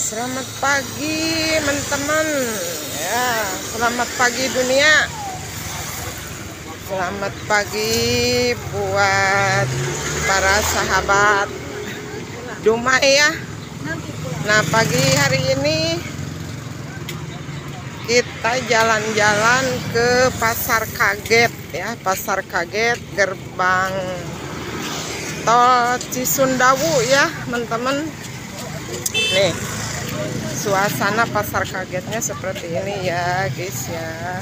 Selamat pagi teman-teman ya, selamat pagi dunia, selamat pagi buat para sahabat Dumai ya. Nah, pagi hari ini kita jalan-jalan ke Pasar Kaget ya, Pasar Kaget gerbang tol Cisundawu ya teman-teman. Nih, suasana Pasar Kagetnya seperti ini ya guys ya.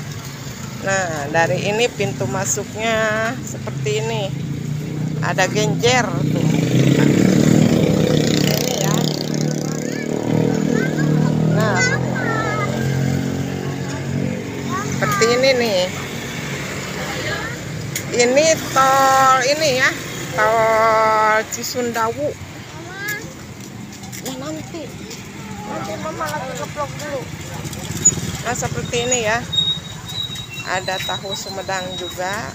Nah, dari ini pintu masuknya seperti ini, ada genjer tuh. Ini ya. Nah, seperti ini nih. Ini tol ini ya, tol Cisundawu. Nah, nanti mama lagi ngeplok dulu. Nah, seperti ini ya, ada tahu Sumedang juga.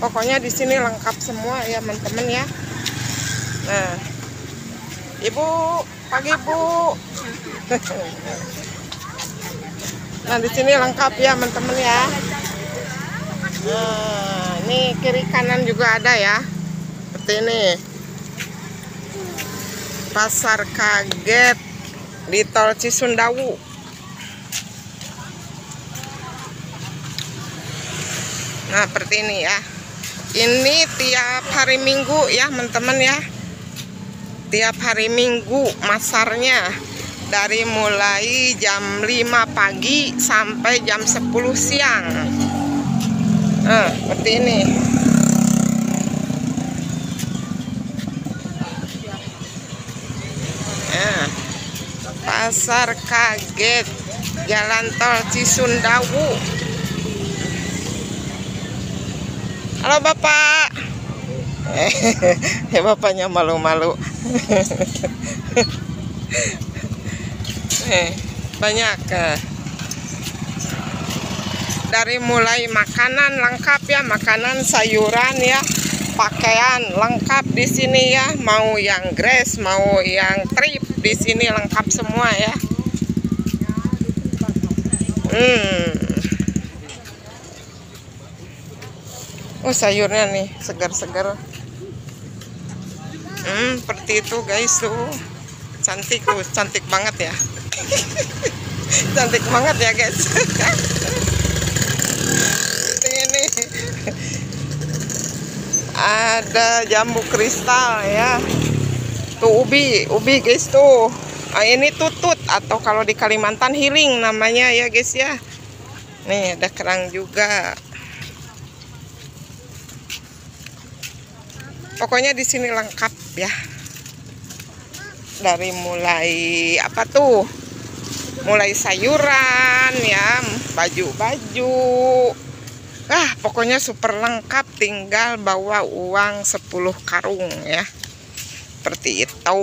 Pokoknya di sini lengkap semua ya teman-teman ya. Nah, ibu, pagi bu. Nah, di sini lengkap ya teman-teman ya. Nah, ini kiri kanan juga ada ya, seperti ini. Pasar Kaget di tol Cisundawu. Nah, seperti ini ya. Ini tiap hari Minggu ya teman-teman ya. Tiap hari Minggu masarnya dari mulai jam 5 pagi sampai jam 10 siang. Nah, seperti ini. Nah, Pasar Kaget Jalan Tol Cisundawu. Halo Bapak. Bapaknya malu-malu. Banyak dari mulai makanan lengkap ya, makanan, sayuran ya, pakaian lengkap di sini ya. Mau yang grass, mau yang trip, di sini lengkap semua ya. Oh, sayurnya nih segar-segar. Seperti itu guys tuh. Cantik tuh, cantik banget ya. Cantik banget ya guys. Ini ada jambu kristal ya. Tuh ubi guys tuh. Nah, ini tutut atau kalau di Kalimantan hiling namanya ya guys ya. Nih ada kerang juga. Pokoknya di sini lengkap ya. Dari mulai apa tuh? Mulai sayuran ya, baju-baju. Pokoknya super lengkap, tinggal bawa uang 10 karung ya. Seperti itu.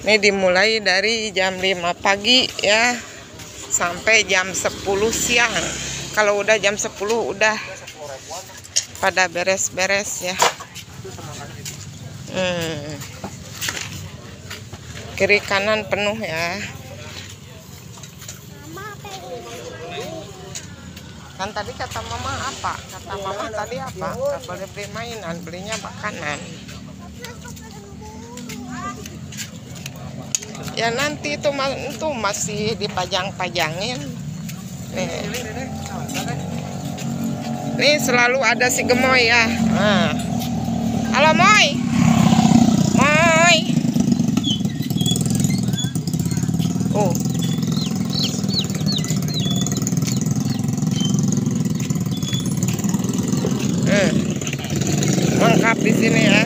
Ini dimulai dari jam 5 pagi ya sampai jam 10 siang. Kalau udah jam 10 udah pada beres-beres ya. Kiri kanan penuh ya. Kan tadi kata mama apa? Kata mama tadi apa? Gak boleh beli mainan, belinya makanan. Ya nanti itu masih dipajang-pajangin. Nih selalu ada si gemoy ya. Nah. Halo Moy. Moy. Lengkap di sini ya.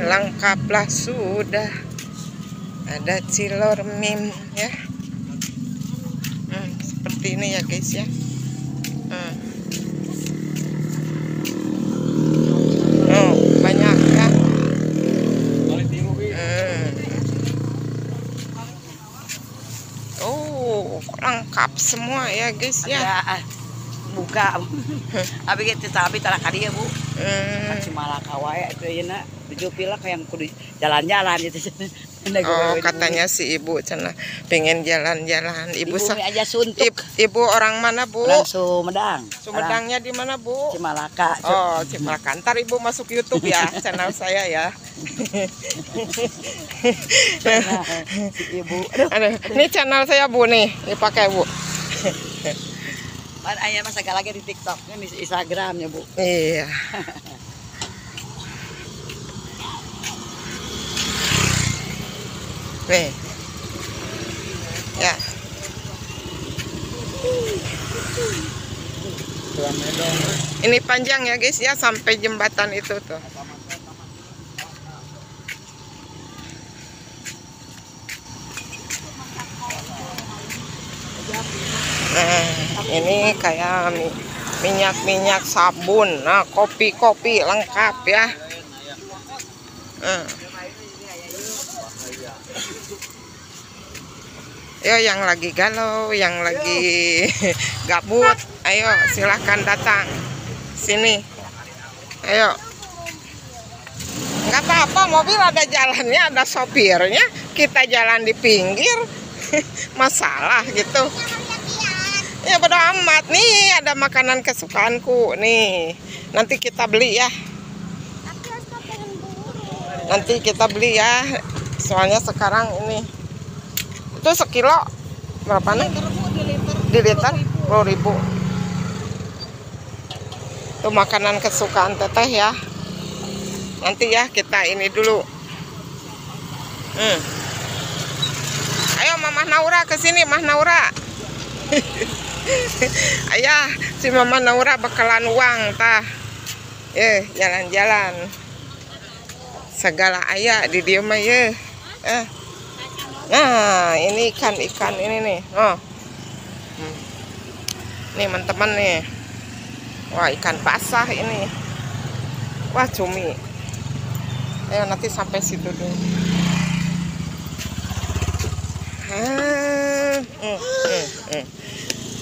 Lengkaplah sudah, ada cilor mim ya. Seperti ini ya guys ya. lengkap semua ya guys ya. Ada buka. Abi kita tapi tara kali ya Bu. Cuma lakawaya itu ya nak. Tujuh pilak yang kudu jalan-jalan gitu. Oh katanya si ibu cenah pengen jalan-jalan. Ibu aja suntuk. Ibu orang mana Bu? Orang Sumedang. Sumedangnya di mana Bu? Cimalaka. Oh Cimalaka. Ntar ibu masuk YouTube ya channel saya ya. Si ibu. Aduh, ini channel saya Bu nih, dipakai Bu. Ayah masa gak lagi di TikTok, ini di Instagramnya Bu. Iya. Nih. Ya. Ini panjang ya guys ya sampai jembatan itu tuh. Nah, ini kayak minyak-minyak sabun. Nah, kopi-kopi lengkap ya. Yo yang lagi galau, yang lagi gabut, ayo silahkan datang sini. Ayo. Nggak apa-apa, mobil ada jalannya, ada sopirnya. Kita jalan di pinggir, masalah gitu. Ya bodo amat nih, ada makanan kesukaanku nih. Nanti kita beli ya. Nanti kita beli ya. Soalnya sekarang ini itu sekilo berapa nih? Di liter 10.000. Itu makanan kesukaan teteh ya. Nanti ya kita ini dulu. Ayo Mama Naura ke sini, Mah Naura. Ayah, si Mama Naura bakalan uang tah. Jalan-jalan. Segala ayah di dia mah ya. Nah, ini ikan ini nih. Oh. Nih teman-teman nih. Wah, ikan basah ini. Wah, cumi. Ayo nanti sampai situ dulu.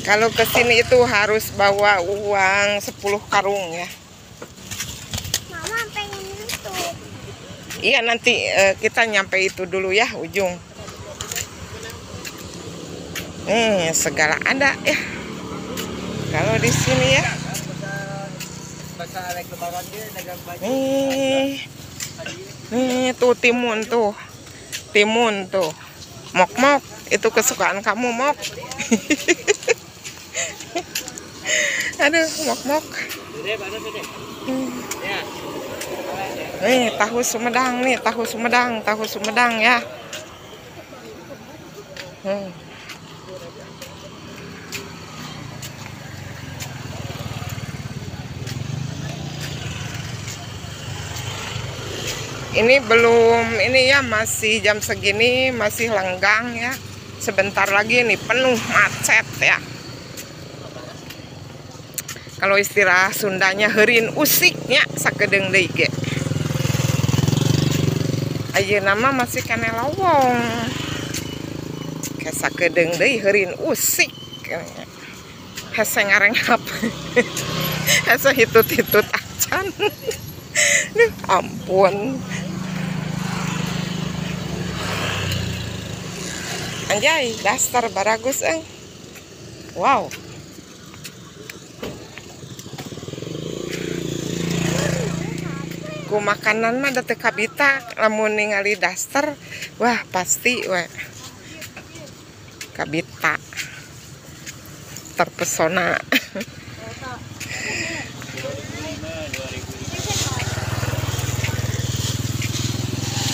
Kalau ke sini itu harus bawa uang 10 karung ya. Mama pengen itu. Iya, nanti kita nyampe itu dulu ya, ujung. Segala ada ya. Kalau di sini ya. Nih tuh timun tuh. Timun tuh. Mok-mok, itu kesukaan kamu, Mok. Aduh, mok-mok. Nih, tahu Sumedang nih, tahu Sumedang ya. Ini belum, ini ya masih jam segini masih lenggang ya. Sebentar lagi nih penuh macet ya. Kalau istilah Sundanya heurin usiknya sakedeung deui ge. Ayeuna mah masih kene lowong. Ke sakedeung deui heurin usik. Hese ngarengap. Hese hitut-hitut acan. Duh, ampun. Anjay, dasar baragus Wow. Ku makanan mah da teu kabita, lamun ningali daster, wah pasti we. Kabita. Terpesona.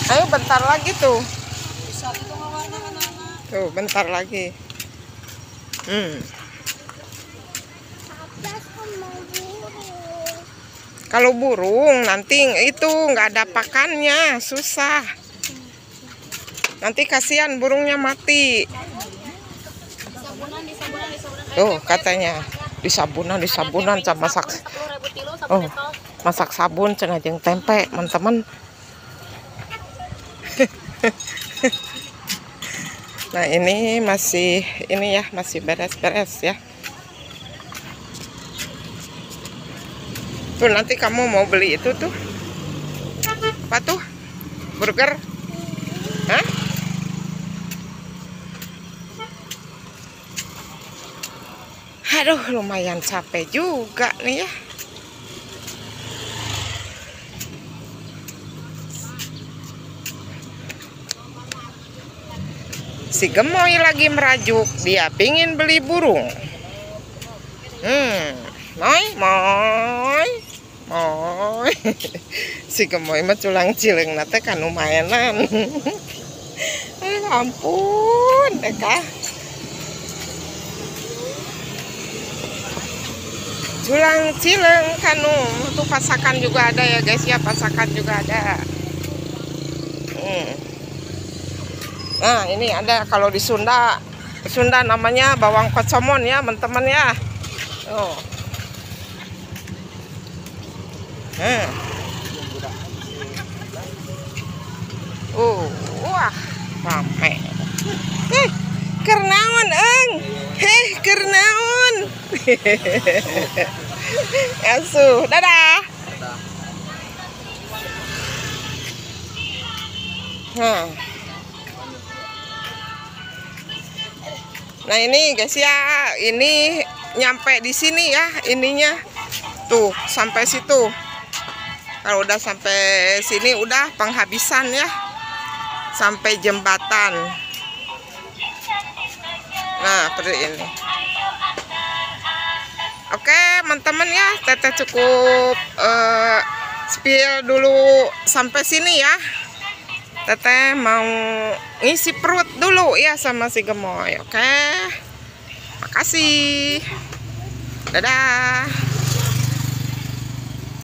Ayo bentar lagi tuh. Tuh bentar lagi. Kalau burung nanti itu nggak ada pakannya, susah. Nanti kasihan burungnya mati. Tuh katanya disabunan sama masak. Oh, masak sabun cenah jeung tempe, teman-teman. Nah ini masih masih beres-beres ya. Tuh nanti kamu mau beli itu tuh apa tuh, burger? Hah? Aduh lumayan capek juga nih ya. Si gemoy lagi merajuk, dia pingin beli burung. Moy. Si gemoy mah culang cileng nate kanu mainan. Ampun, Eka. Culang cileng kanu, tuh pasakan juga ada ya guys ya, pasakan juga ada. Nah ini ada kalau di Sunda namanya bawang kocomon ya teman-teman ya. Oh. Wah rame. Kernaon eng. Kernaon. Asuh, dadah. Nah ini guys ya, ini nyampe di sini ya ininya. Tuh sampai situ. Kalau udah sampai sini udah penghabisan ya. Sampai jembatan. Nah, seperti ini. Oke, teman-teman ya, Teteh cukup spill dulu sampai sini ya. Teteh mau ngisi perut dulu ya sama si gemoy. Oke. Makasih. Dadah.